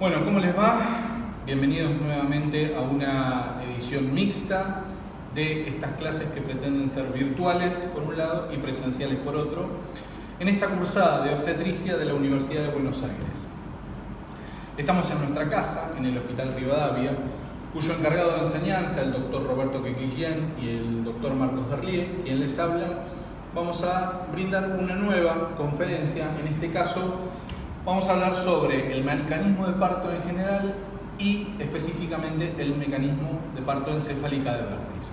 Bueno, ¿cómo les va? Bienvenidos nuevamente a una edición mixta de estas clases que pretenden ser virtuales por un lado y presenciales por otro, en esta cursada de obstetricia de la Universidad de Buenos Aires. Estamos en nuestra casa, en el Hospital Rivadavia, cuyo encargado de enseñanza, el doctor Roberto Quequiquian y el doctor Marcos Derlier, quien les habla, vamos a brindar una nueva conferencia. En este caso vamos a hablar sobre el mecanismo de parto en general y específicamente el mecanismo de parto encefálica de vértice.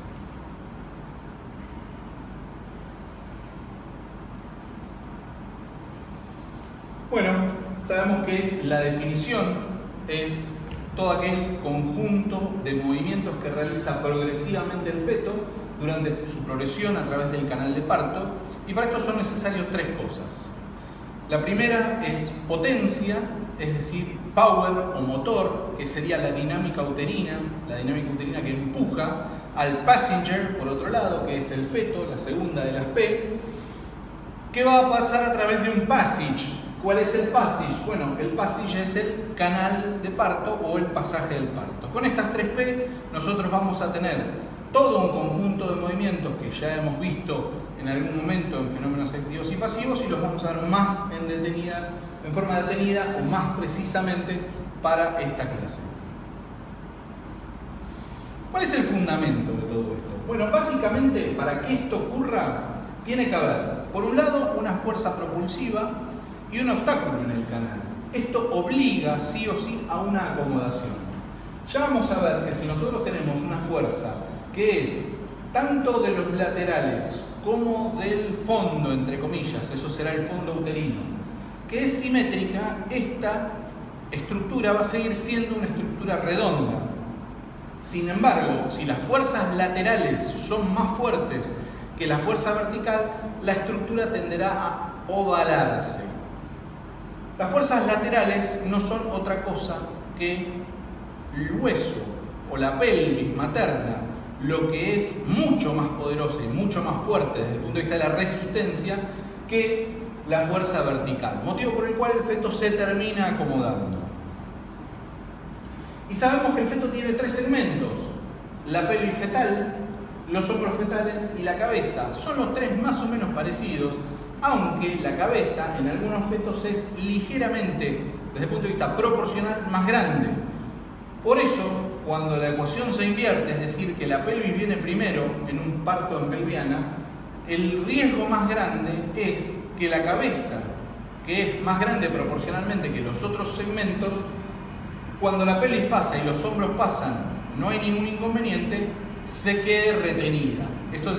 Bueno, sabemos que la definición es todo aquel conjunto de movimientos que realiza progresivamente el feto durante su progresión a través del canal de parto, y para esto son necesarias tres cosas. La primera es potencia, es decir, power o motor, que sería la dinámica uterina que empuja al passenger, por otro lado, que es el feto, la segunda de las P, que va a pasar a través de un passage. ¿Cuál es el passage? Bueno, el passage es el canal de parto o el pasaje del parto. Con estas tres P nosotros vamos a tener todo un conjunto de movimientos que ya hemos visto en algún momento en fenómenos activos y pasivos, y los vamos a ver más en forma detenida o más precisamente para esta clase. ¿Cuál es el fundamento de todo esto? Bueno, básicamente para que esto ocurra tiene que haber, por un lado, una fuerza propulsiva y un obstáculo en el canal. Esto obliga sí o sí a una acomodación. Ya vamos a ver que si nosotros tenemos una fuerza que es tanto de los laterales como del fondo, entre comillas, eso será el fondo uterino, que es simétrica, esta estructura va a seguir siendo una estructura redonda. Sin embargo, si las fuerzas laterales son más fuertes que la fuerza vertical, la estructura tenderá a ovalarse. Las fuerzas laterales no son otra cosa que el hueso o la pelvis materna, lo que es mucho más poderosa y mucho más fuerte desde el punto de vista de la resistencia que la fuerza vertical, motivo por el cual el feto se termina acomodando. Y sabemos que el feto tiene tres segmentos: la pelvis fetal, los hombros fetales y la cabeza. Son los tres más o menos parecidos, aunque la cabeza en algunos fetos es ligeramente, desde el punto de vista proporcional, más grande. Por eso, cuando la ecuación se invierte, es decir, que la pelvis viene primero en un parto en pelviana, el riesgo más grande es que la cabeza, que es más grande proporcionalmente que los otros segmentos, cuando la pelvis pasa y los hombros pasan, no hay ningún inconveniente, se quede retenida. Esto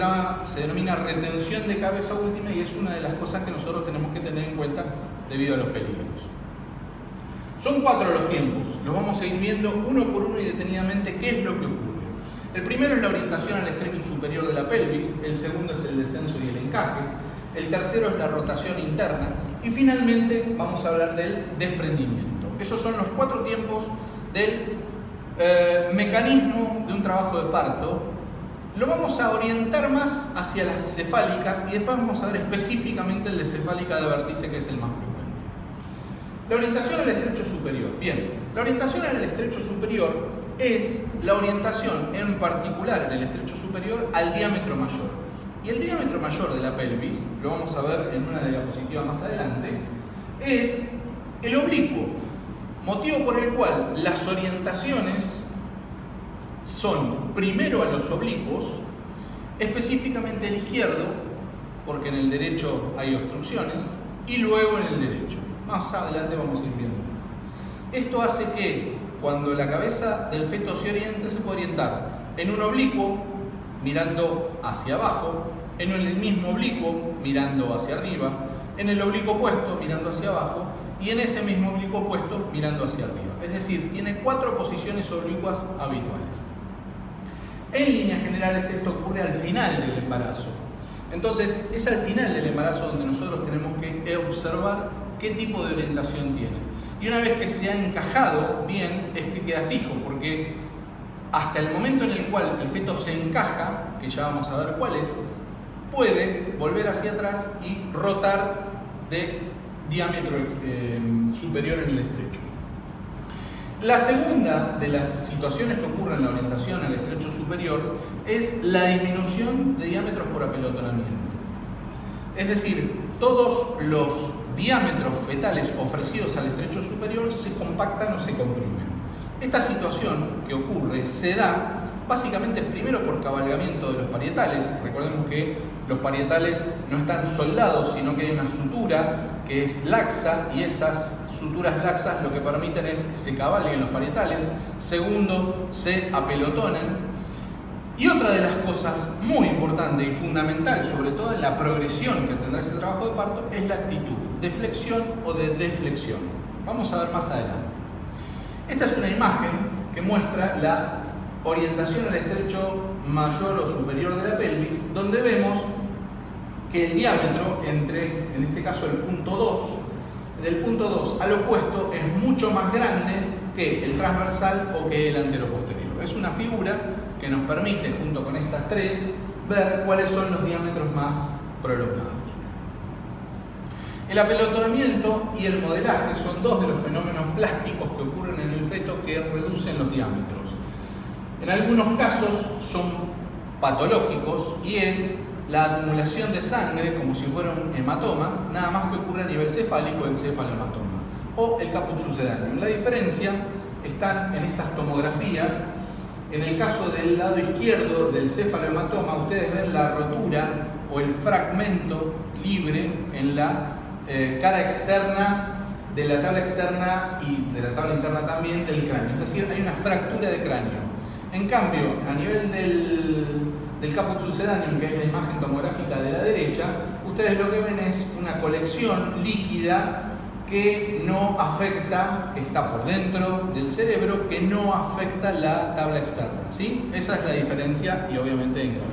se denomina retención de cabeza última, y es una de las cosas que nosotros tenemos que tener en cuenta debido a los peligros. Son 4 los tiempos, los vamos a ir viendo uno por uno y detenidamente qué es lo que ocurre. El primero es la orientación al estrecho superior de la pelvis, el segundo es el descenso y el encaje, el tercero es la rotación interna, y finalmente vamos a hablar del desprendimiento. Esos son los 4 tiempos del mecanismo de un trabajo de parto. Lo vamos a orientar más hacia las cefálicas y después vamos a ver específicamente el de cefálica de vértice, que es el más frecuente. La orientación al estrecho superior. Bien, la orientación al estrecho superior es la orientación en particular en el estrecho superior al diámetro mayor. Y el diámetro mayor de la pelvis, lo vamos a ver en una diapositiva más adelante, es el oblicuo, motivo por el cual las orientaciones son primero a los oblicuos, específicamente el izquierdo, porque en el derecho hay obstrucciones, y luego en el derecho. Más adelante vamos a ir viendo más. Esto hace que cuando la cabeza del feto se oriente, se puede orientar en un oblicuo mirando hacia abajo, en el mismo oblicuo mirando hacia arriba, en el oblicuo opuesto mirando hacia abajo y en ese mismo oblicuo opuesto mirando hacia arriba. Es decir, tiene 4 posiciones oblicuas habituales. En líneas generales esto ocurre al final del embarazo. Entonces es al final del embarazo donde nosotros tenemos que observar qué tipo de orientación tiene. Y una vez que se ha encajado bien, es que queda fijo, porque hasta el momento en el cual el feto se encaja, que ya vamos a ver cuál es, puede volver hacia atrás y rotar de diámetro superior en el estrecho. La segunda de las situaciones que ocurren en la orientación al estrecho superior es la disminución de diámetros por apelotonamiento. Es decir, todos los diámetros fetales ofrecidos al estrecho superior se compactan o se comprimen. Esta situación que ocurre se da básicamente primero por cabalgamiento de los parietales. Recordemos que los parietales no están soldados, sino que hay una sutura que es laxa, y esas suturas laxas lo que permiten es que se cabalguen los parietales. Segundo, se apelotonen. Y otra de las cosas muy importante y fundamental, sobre todo en la progresión que tendrá ese trabajo de parto, es la actitud de flexión o de deflexión. Vamos a ver más adelante. Esta es una imagen que muestra la orientación al estrecho mayor o superior de la pelvis, donde vemos que el diámetro entre, en este caso, el punto 2, del punto 2 al opuesto es mucho más grande que el transversal o que el anteroposterior. Es una figura que nos permite, junto con estas tres, ver cuáles son los diámetros más prolongados. El apelotonamiento y el modelaje son dos de los fenómenos plásticos que ocurren en el feto que reducen los diámetros. En algunos casos son patológicos y es la acumulación de sangre como si fuera un hematoma, nada más que ocurre a nivel cefálico, el cefalohematoma, o el caput sucedáneo. La diferencia está en estas tomografías. En el caso del lado izquierdo del cefalohematoma, ustedes ven la rotura o el fragmento libre en la cara externa de la tabla externa y de la tabla interna también del cráneo. Es decir, hay una fractura de cráneo. En cambio, a nivel del caput sucedáneo, que es la imagen tomográfica de la derecha, ustedes lo que ven es una colección líquida que no afecta, que está por dentro del cerebro, que no afecta la tabla externa, ¿sí? Esa es la diferencia y obviamente en gravedad.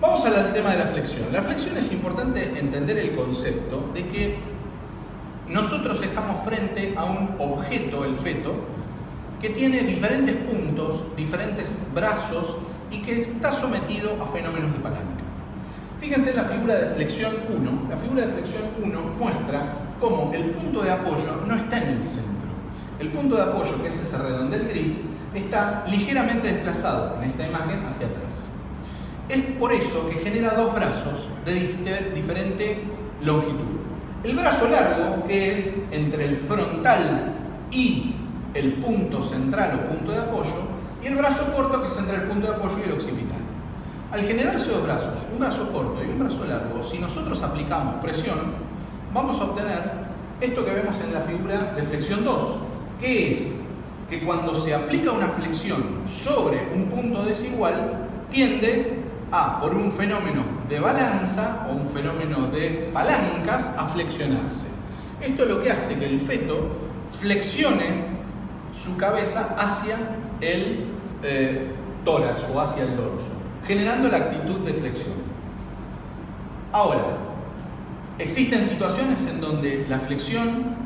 Vamos al tema de la flexión. La flexión es importante entender el concepto de que nosotros estamos frente a un objeto, el feto, que tiene diferentes puntos, diferentes brazos y que está sometido a fenómenos de palanca. Fíjense en la figura de flexión 1. La figura de flexión 1 muestra cómo el punto de apoyo no está en el centro. El punto de apoyo, que es ese redondel gris, está ligeramente desplazado en esta imagen hacia atrás. Es por eso que genera dos brazos de diferente longitud. El brazo largo, que es entre el frontal y el punto central o punto de apoyo, y el brazo corto, que es entre el punto de apoyo y el occipital. Al generarse dos brazos, un brazo corto y un brazo largo, si nosotros aplicamos presión, vamos a obtener esto que vemos en la figura de flexión 2, que es que cuando se aplica una flexión sobre un punto desigual, tiende a, por un fenómeno de balanza o un fenómeno de palancas, a flexionarse. Esto es lo que hace que el feto flexione su cabeza hacia el tórax o hacia el dorso, generando la actitud de flexión. Ahora, existen situaciones en donde la flexión,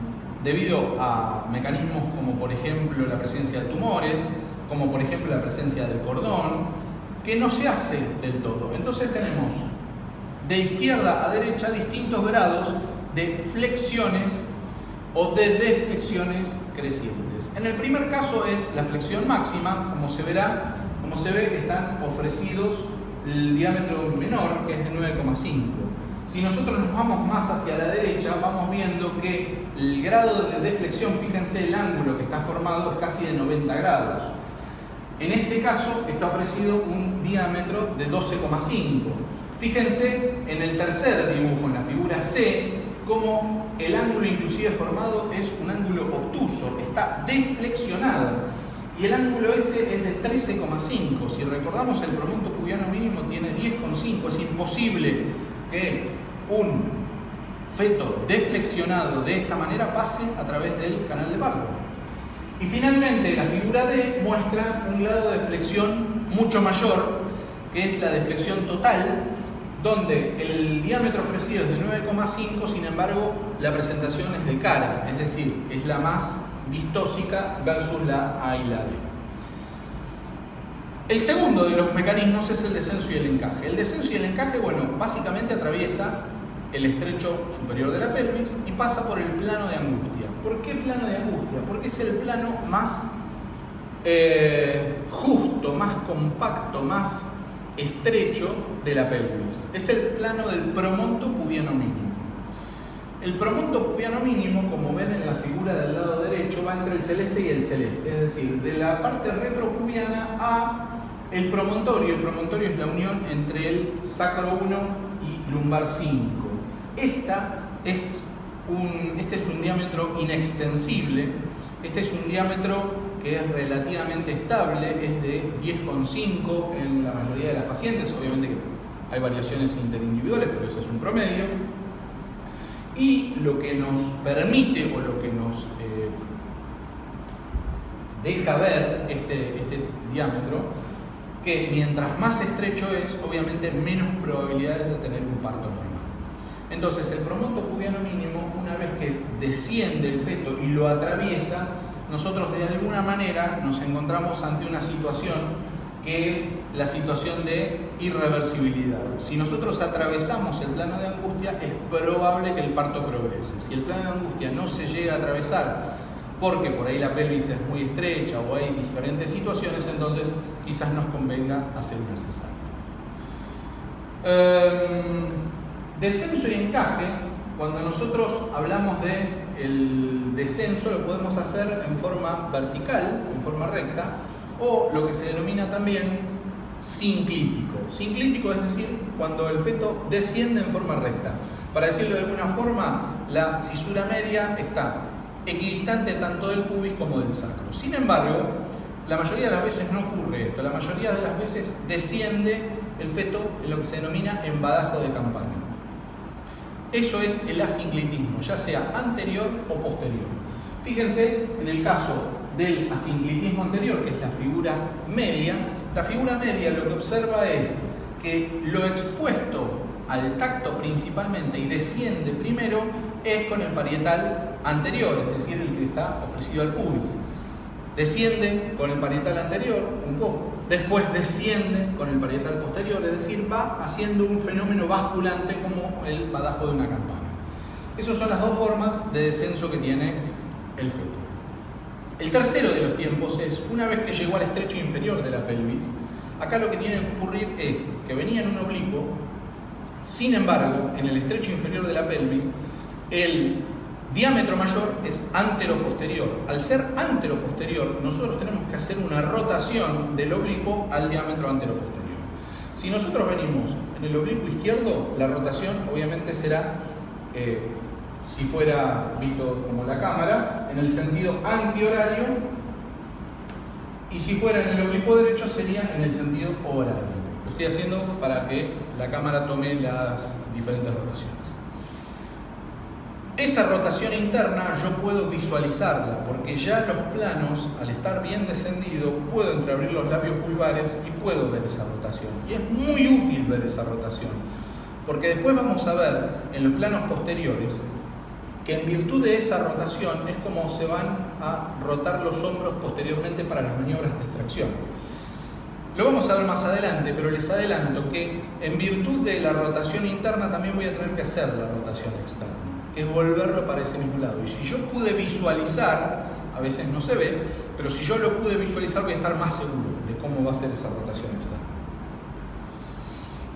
debido a mecanismos como por ejemplo la presencia de tumores, como por ejemplo la presencia del cordón, que no se hace del todo. Entonces tenemos de izquierda a derecha distintos grados de flexiones o de deflexiones crecientes. En el primer caso es la flexión máxima, como se verá, como se ve que están ofrecidos el diámetro menor, que es de 9,5. Si nosotros nos vamos más hacia la derecha, vamos viendo que el grado de deflexión, fíjense el ángulo que está formado, es casi de 90 grados. En este caso está ofrecido un diámetro de 12,5. Fíjense en el tercer dibujo, en la figura C, como el ángulo inclusive formado es un ángulo obtuso, está deflexionado. Y el ángulo ese es de 13,5. Si recordamos, el promonto pubiano mínimo tiene 10,5. Es imposible que un feto deflexionado de esta manera pase a través del canal de parto. Y finalmente la figura D muestra un grado de flexión mucho mayor, que es la deflexión total, donde el diámetro ofrecido es de 9,5, sin embargo la presentación es de cara, es decir, es la más vistósica versus la A y la D. El segundo de los mecanismos es el descenso y el encaje. El descenso y el encaje, bueno, básicamente atraviesa el estrecho superior de la pelvis y pasa por el plano de angustia. ¿Por qué plano de angustia? Porque es el plano más justo, más compacto, más estrecho de la pelvis. Es el plano del promonto pubiano mínimo. El promonto pubiano mínimo, como ven en la figura del lado derecho, va entre el celeste y el celeste, es decir, de la parte retropubiana a el promontorio. El promontorio es la unión entre el sacro 1 y lumbar 5. Este es un diámetro inextensible. Este es un diámetro que es relativamente estable, es de 10,5 en la mayoría de las pacientes. Obviamente que hay variaciones interindividuales, pero ese es un promedio. Y lo que nos permite o lo que nos deja ver este diámetro, que mientras más estrecho es, obviamente menos probabilidades de tener un parto normal. Entonces el promonto pubiano mínimo, una vez que desciende el feto y lo atraviesa, nosotros de alguna manera nos encontramos ante una situación que es la situación de irreversibilidad. Si nosotros atravesamos el plano de angustia, es probable que el parto progrese. Si el plano de angustia no se llega a atravesar porque por ahí la pelvis es muy estrecha o hay diferentes situaciones, entonces quizás nos convenga hacer una cesárea. Descenso y encaje, cuando nosotros hablamos del descenso, lo podemos hacer en forma vertical, en forma recta, o lo que se denomina también sinclítico. Sinclítico es decir, cuando el feto desciende en forma recta. Para decirlo de alguna forma, la cisura media está equidistante tanto del pubis como del sacro. Sin embargo, la mayoría de las veces no ocurre esto. La mayoría de las veces desciende el feto en lo que se denomina embadajo de campana. Eso es el asinclitismo, ya sea anterior o posterior. Fíjense en el caso del asinclitismo anterior, que es la figura media. La figura media lo que observa es que lo expuesto al tacto principalmente y desciende primero es con el parietal anterior, es decir, el que está ofrecido al pubis. Desciende con el parietal anterior un poco, después desciende con el parietal posterior, es decir, va haciendo un fenómeno basculante como el badajo de una campana. Esas son las dos formas de descenso que tiene el feto. El tercero de los tiempos es, una vez que llegó al estrecho inferior de la pelvis, acá lo que tiene que ocurrir es que venía en un oblicuo, sin embargo, en el estrecho inferior de la pelvis, el diámetro mayor es antero-posterior. Al ser antero-posterior, nosotros tenemos que hacer una rotación del oblicuo al diámetro antero-posterior. Si nosotros venimos en el oblicuo izquierdo, la rotación obviamente será, si fuera visto como la cámara, en el sentido antihorario, y si fuera en el oblicuo derecho sería en el sentido horario. Lo estoy haciendo para que la cámara tome las diferentes rotaciones. Esa rotación interna yo puedo visualizarla porque ya los planos, al estar bien descendido, puedo entreabrir los labios vulvares y puedo ver esa rotación. Y es muy útil ver esa rotación, porque después vamos a ver en los planos posteriores que en virtud de esa rotación es como se van a rotar los hombros posteriormente para las maniobras de extracción. Lo vamos a ver más adelante, pero les adelanto que en virtud de la rotación interna también voy a tener que hacer la rotación externa, que es volverlo para ese mismo lado. Y si yo pude visualizar, a veces no se ve, pero si yo lo pude visualizar voy a estar más seguro de cómo va a ser esa rotación externa.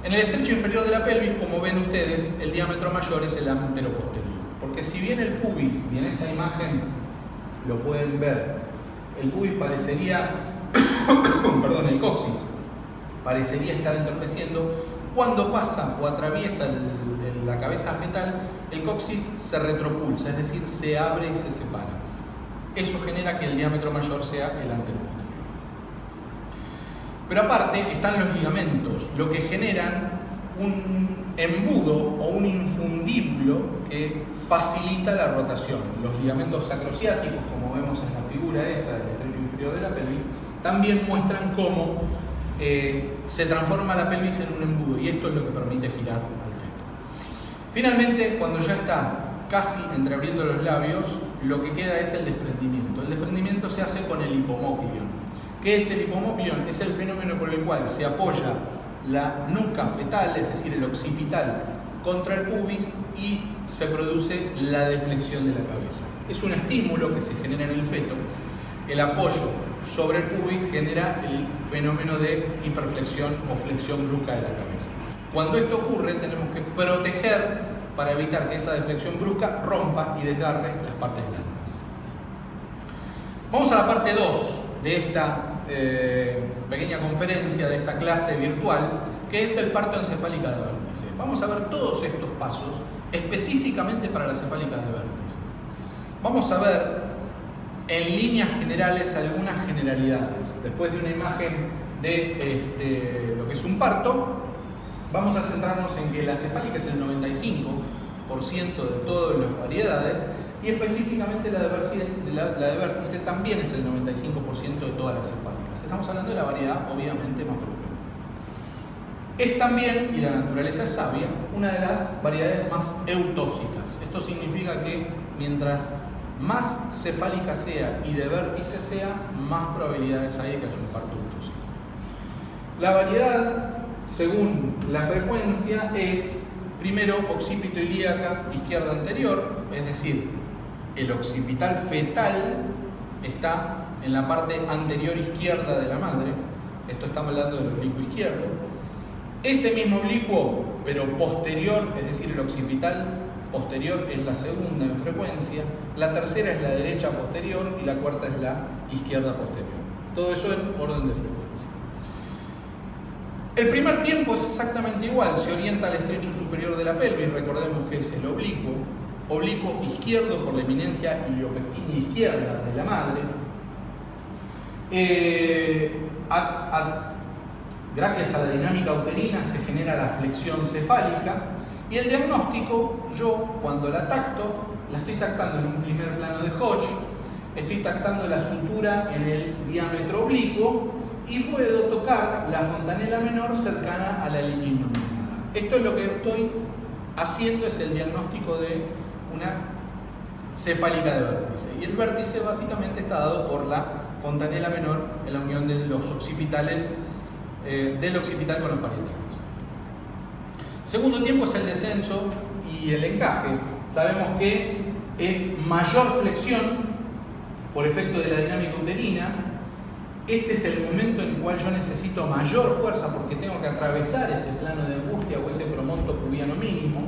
En el estrecho inferior de la pelvis, como ven ustedes, el diámetro mayor es el antero-posterior. Porque si bien el pubis, y en esta imagen lo pueden ver, el pubis parecería, perdón, el coxis, parecería estar entorpeciendo, cuando pasa o atraviesa la cabeza fetal, el coxis se retropulsa, es decir, se abre y se separa. Eso genera que el diámetro mayor sea el antero-posterior. Pero aparte están los ligamentos, lo que generan un embudo o un infundiblo que facilita la rotación. Los ligamentos sacrociáticos, como vemos en la figura esta del estrecho inferior de la pelvis, también muestran cómo se transforma la pelvis en un embudo, y esto es lo que permite girar al feto. Finalmente, cuando ya está casi entreabriendo los labios, lo que queda es el desprendimiento. El desprendimiento se hace con el hipomócleon. ¿Qué es el hipomócleon? Es el fenómeno por el cual se apoya la nuca fetal, es decir, el occipital, contra el pubis y se produce la deflexión de la cabeza. Es un estímulo que se genera en el feto. El apoyo sobre el pubis genera el fenómeno de hiperflexión o flexión brusca de la cabeza. Cuando esto ocurre, tenemos que proteger para evitar que esa deflexión brusca rompa y desgarre las partes blandas. Vamos a la parte 2 de esta pequeña conferencia, de esta clase virtual, que es el parto encefálica de vértice. Vamos a ver todos estos pasos específicamente para la cefálica de vértice. Vamos a ver en líneas generales algunas generalidades. Después de una imagen de lo que es un parto, vamos a centrarnos en que la cefálica es el 95% de todas las variedades y específicamente la de vértice también es el 95% de todas las cefálicas. Estamos hablando de la variedad obviamente más frecuente. Es también, y la naturaleza es sabia, una de las variedades más eutóxicas. Esto significa que mientras más cefálica sea y de vértice sea, más probabilidades hay de que haya un parto eutóxico. La variedad, según la frecuencia, es primero occipito ilíaca izquierda anterior, es decir, el occipital fetal está en la parte anterior izquierda de la madre. Esto estamos hablando del oblicuo izquierdo. Ese mismo oblicuo, pero posterior, es decir, el occipital posterior es la segunda en frecuencia, la tercera es la derecha posterior y la cuarta es la izquierda posterior. Todo eso en orden de frecuencia. El primer tiempo es exactamente igual, se orienta al estrecho superior de la pelvis, recordemos que es el oblicuo izquierdo por la eminencia iliopectina izquierda de la madre. Gracias a la dinámica uterina se genera la flexión cefálica y el diagnóstico, yo cuando la tacto, la estoy tactando en un primer plano de Hodge, estoy tactando la sutura en el diámetro oblicuo y puedo tocar la fontanela menor cercana a la línea iluminada. Esto es lo que estoy haciendo, es el diagnóstico de una cefálica de vértice. Y el vértice básicamente está dado por la fontanela menor en la unión de los occipitales, del occipital con los parietales. Segundo tiempo es el descenso y el encaje. Sabemos que es mayor flexión por efecto de la dinámica uterina. Este es el momento en el cual yo necesito mayor fuerza porque tengo que atravesar ese plano de angustia o ese promonto pubiano mínimo.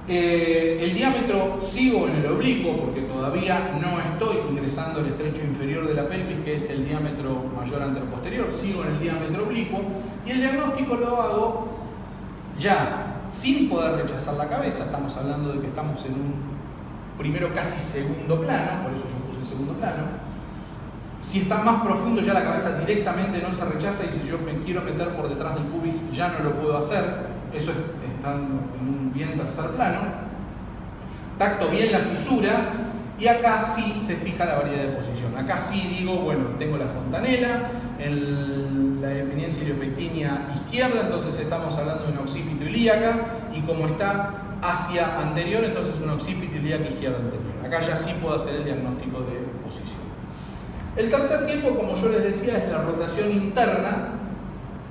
El diámetro sigo en el oblicuo porque todavía no estoy ingresando al estrecho inferior de la pelvis, que es el diámetro mayor anteroposterior, sigo en el diámetro oblicuo y el diagnóstico lo hago ya sin poder rechazar la cabeza. Estamos hablando de que estamos en un primero casi segundo plano, por eso yo puse segundo plano. Si está más profundo ya la cabeza directamente no se rechaza y si yo me quiero meter por detrás del pubis ya no lo puedo hacer. Eso es estando en un bien tercer plano. Tacto bien la cisura y acá sí se fija la variedad de posición. Acá sí digo, bueno, tengo la fontanela, la eminencia iliopectina izquierda, entonces estamos hablando de una occipito ilíaca y como está hacia anterior, entonces una occipito ilíaca izquierda anterior. Acá ya sí puedo hacer el diagnóstico de posición. El tercer tiempo, como yo les decía, es la rotación interna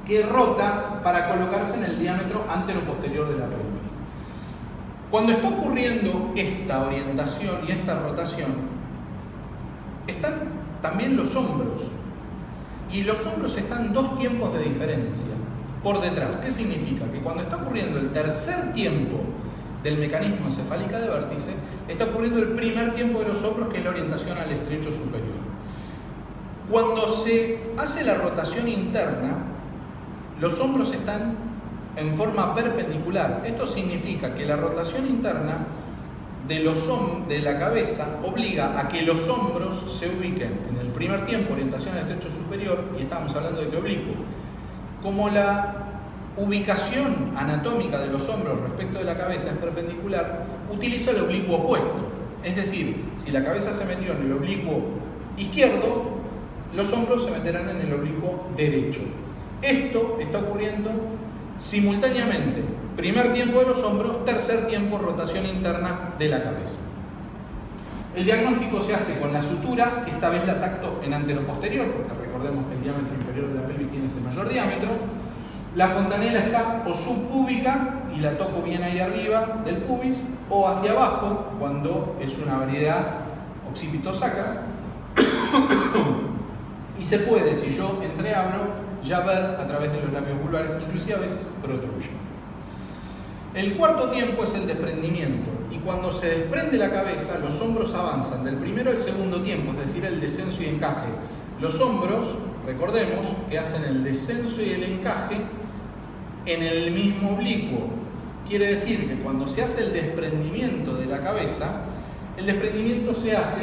que rota para colocarse en el diámetro antero-posterior de la pelvis. Cuando está ocurriendo esta orientación y esta rotación, están también los hombros. Y los hombros están dos tiempos de diferencia por detrás. ¿Qué significa? Que cuando está ocurriendo el tercer tiempo del mecanismo encefálica de vértice, está ocurriendo el primer tiempo de los hombros, que es la orientación al estrecho superior. Cuando se hace la rotación interna, los hombros están en forma perpendicular. Esto significa que la rotación interna de la cabeza obliga a que los hombros se ubiquen en el primer tiempo, orientación al estrecho superior, y estamos hablando de que oblicuo. Como la ubicación anatómica de los hombros respecto de la cabeza es perpendicular, utilizo el oblicuo opuesto. Es decir, si la cabeza se metió en el oblicuo izquierdo, los hombros se meterán en el oblicuo derecho. Esto está ocurriendo simultáneamente. Primer tiempo de los hombros, tercer tiempo rotación interna de la cabeza. El diagnóstico se hace con la sutura, esta vez la tacto en anteroposterior, porque recordemos que el diámetro inferior de la pelvis tiene ese mayor diámetro. La fontanela está o subpúbica y la toco bien ahí arriba del pubis, o hacia abajo cuando es una variedad occipito-sacra. Y se puede, si yo entreabro, ya ver a través de los labios vulvares, inclusive a veces protruye. El cuarto tiempo es el desprendimiento, y cuando se desprende la cabeza, los hombros avanzan del primero al segundo tiempo, es decir, el descenso y encaje. Los hombros, recordemos, que hacen el descenso y el encaje en el mismo oblicuo. Quiere decir que cuando se hace el desprendimiento de la cabeza, el desprendimiento se hace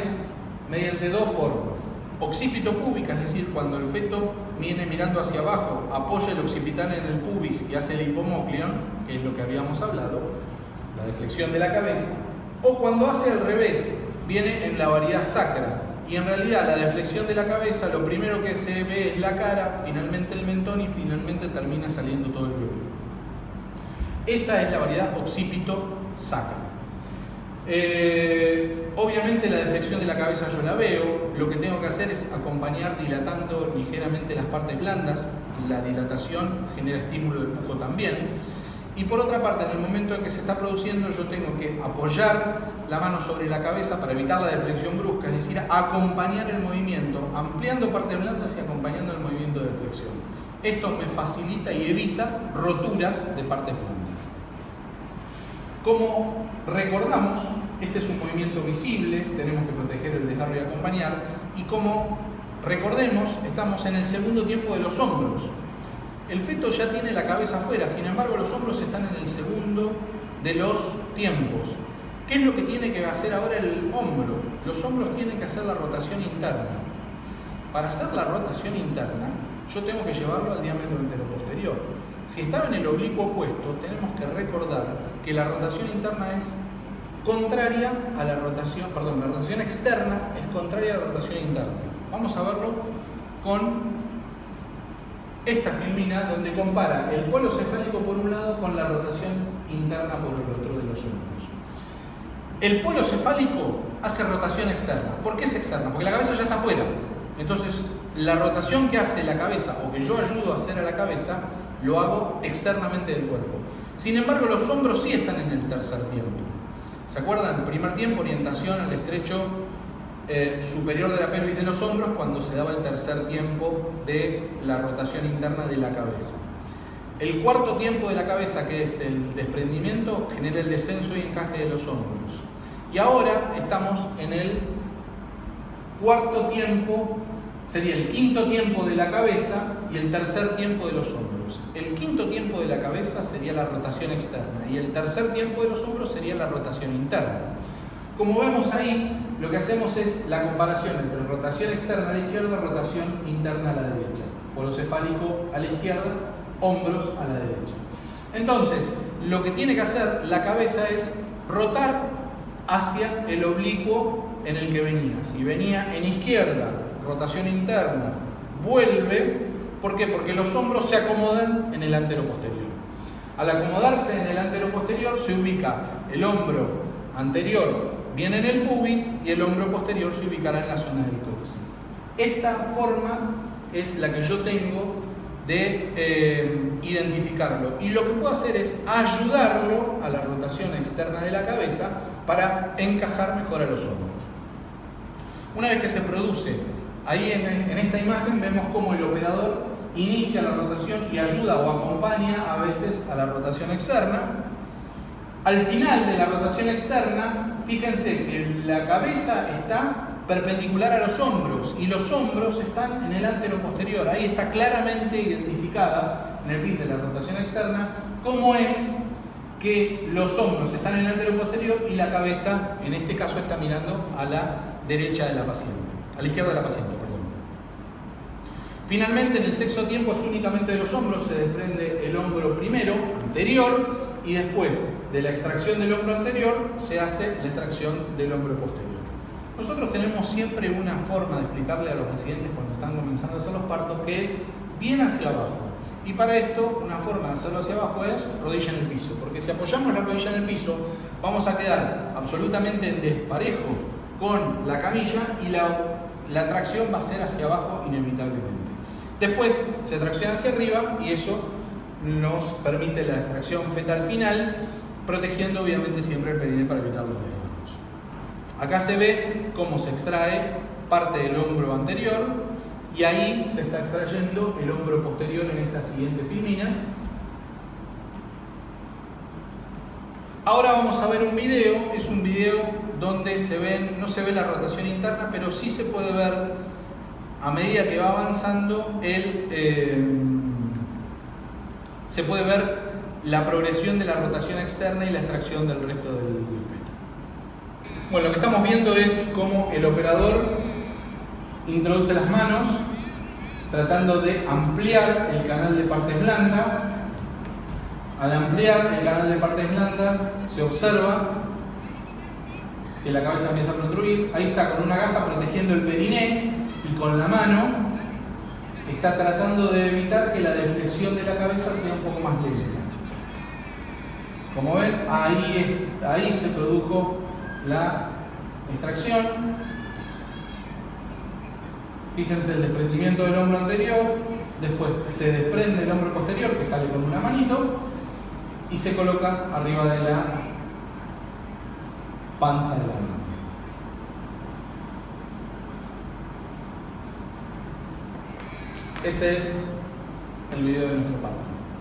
mediante dos formas. Occipito púbica, es decir, cuando el feto viene mirando hacia abajo, apoya el occipital en el pubis y hace el hipomócleon, que es lo que habíamos hablado, la deflexión de la cabeza, o cuando hace al revés, viene en la variedad sacra, y en realidad la deflexión de la cabeza, lo primero que se ve es la cara, finalmente el mentón y finalmente termina saliendo todo el glúteo. Esa es la variedad occipito sacra. Obviamente la deflexión de la cabeza yo la veo, lo que tengo que hacer es acompañar dilatando ligeramente las partes blandas, la dilatación genera estímulo de pujo también, y por otra parte en el momento en que se está produciendo yo tengo que apoyar la mano sobre la cabeza para evitar la deflexión brusca, es decir, acompañar el movimiento, ampliando partes blandas y acompañando el movimiento de deflexión. Esto me facilita y evita roturas de partes blandas. Como recordamos, este es un movimiento visible, tenemos que proteger el desgarro y acompañar, y como recordemos, estamos en el segundo tiempo de los hombros. El feto ya tiene la cabeza afuera, sin embargo los hombros están en el segundo de los tiempos. ¿Qué es lo que tiene que hacer ahora el hombro? Los hombros tienen que hacer la rotación interna. Para hacer la rotación interna, yo tengo que llevarlo al diámetro anteroposterior. Si estaba en el oblicuo opuesto, tenemos que recordar que la rotación interna es contraria a la rotación, perdón, la rotación externa es contraria a la rotación interna. Vamos a verlo con esta filmina donde compara el polo cefálico por un lado con la rotación interna por el otro de los hombros. El polo cefálico hace rotación externa. ¿Por qué es externa? Porque la cabeza ya está afuera. Entonces, la rotación que hace la cabeza o que yo ayudo a hacer a la cabeza lo hago externamente del cuerpo. Sin embargo, los hombros sí están en el tercer tiempo. ¿Se acuerdan? Primer tiempo, orientación al estrecho superior de la pelvis de los hombros cuando se daba el tercer tiempo de la rotación interna de la cabeza. El cuarto tiempo de la cabeza, que es el desprendimiento, genera el descenso y encaje de los hombros. Y ahora estamos en el cuarto tiempo, sería el quinto tiempo de la cabeza y el tercer tiempo de los hombros. El quinto tiempo de la cabeza sería la rotación externa y el tercer tiempo de los hombros sería la rotación interna. Como vemos ahí, lo que hacemos es la comparación entre rotación externa a la izquierda y rotación interna a la derecha. Polo cefálico a la izquierda, hombros a la derecha. Entonces, lo que tiene que hacer la cabeza es rotar hacia el oblicuo en el que venía. Si venía en izquierda, rotación interna, vuelve. ¿Por qué? Porque los hombros se acomodan en el anteroposterior. Al acomodarse en el anteroposterior se ubica el hombro anterior viene en el pubis y el hombro posterior se ubicará en la zona del coxis. Esta forma es la que yo tengo de identificarlo, y lo que puedo hacer es ayudarlo a la rotación externa de la cabeza para encajar mejor a los hombros. Una vez que se produce, ahí en esta imagen vemos cómo el operador inicia la rotación y ayuda o acompaña a veces a la rotación externa. Al final de la rotación externa, fíjense que la cabeza está perpendicular a los hombros y los hombros están en el anteroposterior. Ahí está claramente identificada en el fin de la rotación externa cómo es que los hombros están en el anteroposterior y la cabeza, en este caso, está mirando a la derecha de la paciente, a la izquierda de la paciente, perdón. Finalmente, en el sexto tiempo es únicamente de los hombros, se desprende el hombro primero, anterior, y después de la extracción del hombro anterior se hace la extracción del hombro posterior. Nosotros tenemos siempre una forma de explicarle a los residentes cuando están comenzando a hacer los partos, que es bien hacia abajo. Y para esto, una forma de hacerlo hacia abajo es rodilla en el piso, porque si apoyamos la rodilla en el piso, vamos a quedar absolutamente en desparejo con la camilla y la tracción va a ser hacia abajo inevitablemente. Después se tracciona hacia arriba y eso nos permite la extracción fetal final, protegiendo obviamente siempre el periné para evitar los desgarros. Acá se ve cómo se extrae parte del hombro anterior y ahí se está extrayendo el hombro posterior en esta siguiente filmina. Ahora vamos a ver un video, es un video donde no se ve la rotación interna, pero sí se puede ver a medida que va avanzando se puede ver la progresión de la rotación externa y la extracción del resto del feto. Bueno, lo que estamos viendo es cómo el operador introduce las manos tratando de ampliar el canal de partes blandas. Al ampliar el canal de partes blandas se observa que la cabeza empieza a protruir. Ahí está con una gasa protegiendo el periné y con la mano está tratando de evitar que la deflexión de la cabeza sea un poco más lenta. Como ven, ahí se produjo la extracción. Fíjense el desprendimiento del hombro anterior, después se desprende el hombro posterior que sale con una manito y se coloca arriba de la panza de la mano. Ese es el video de nuestro parto.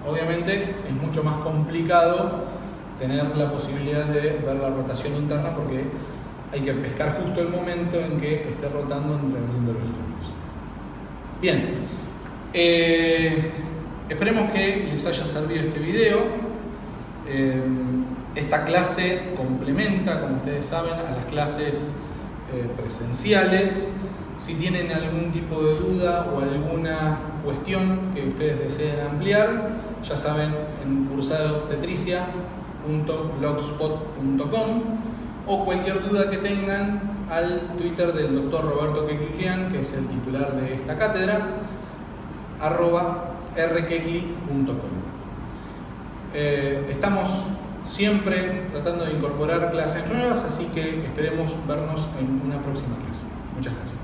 Obviamente es mucho más complicado tener la posibilidad de ver la rotación interna porque hay que pescar justo el momento en que esté rotando entreabriendo los lombos. Bien, esperemos que les haya servido este video. Esta clase complementa, como ustedes saben, a las clases presenciales. Si tienen algún tipo de duda o alguna cuestión que ustedes deseen ampliar, ya saben, en cursadoobstetricia.blogspot.com o cualquier duda que tengan al Twitter del Dr. Roberto Keklikian, que es el titular de esta cátedra, @rkekli.com. Estamos siempre tratando de incorporar clases nuevas, así que esperemos vernos en una próxima clase. Muchas gracias.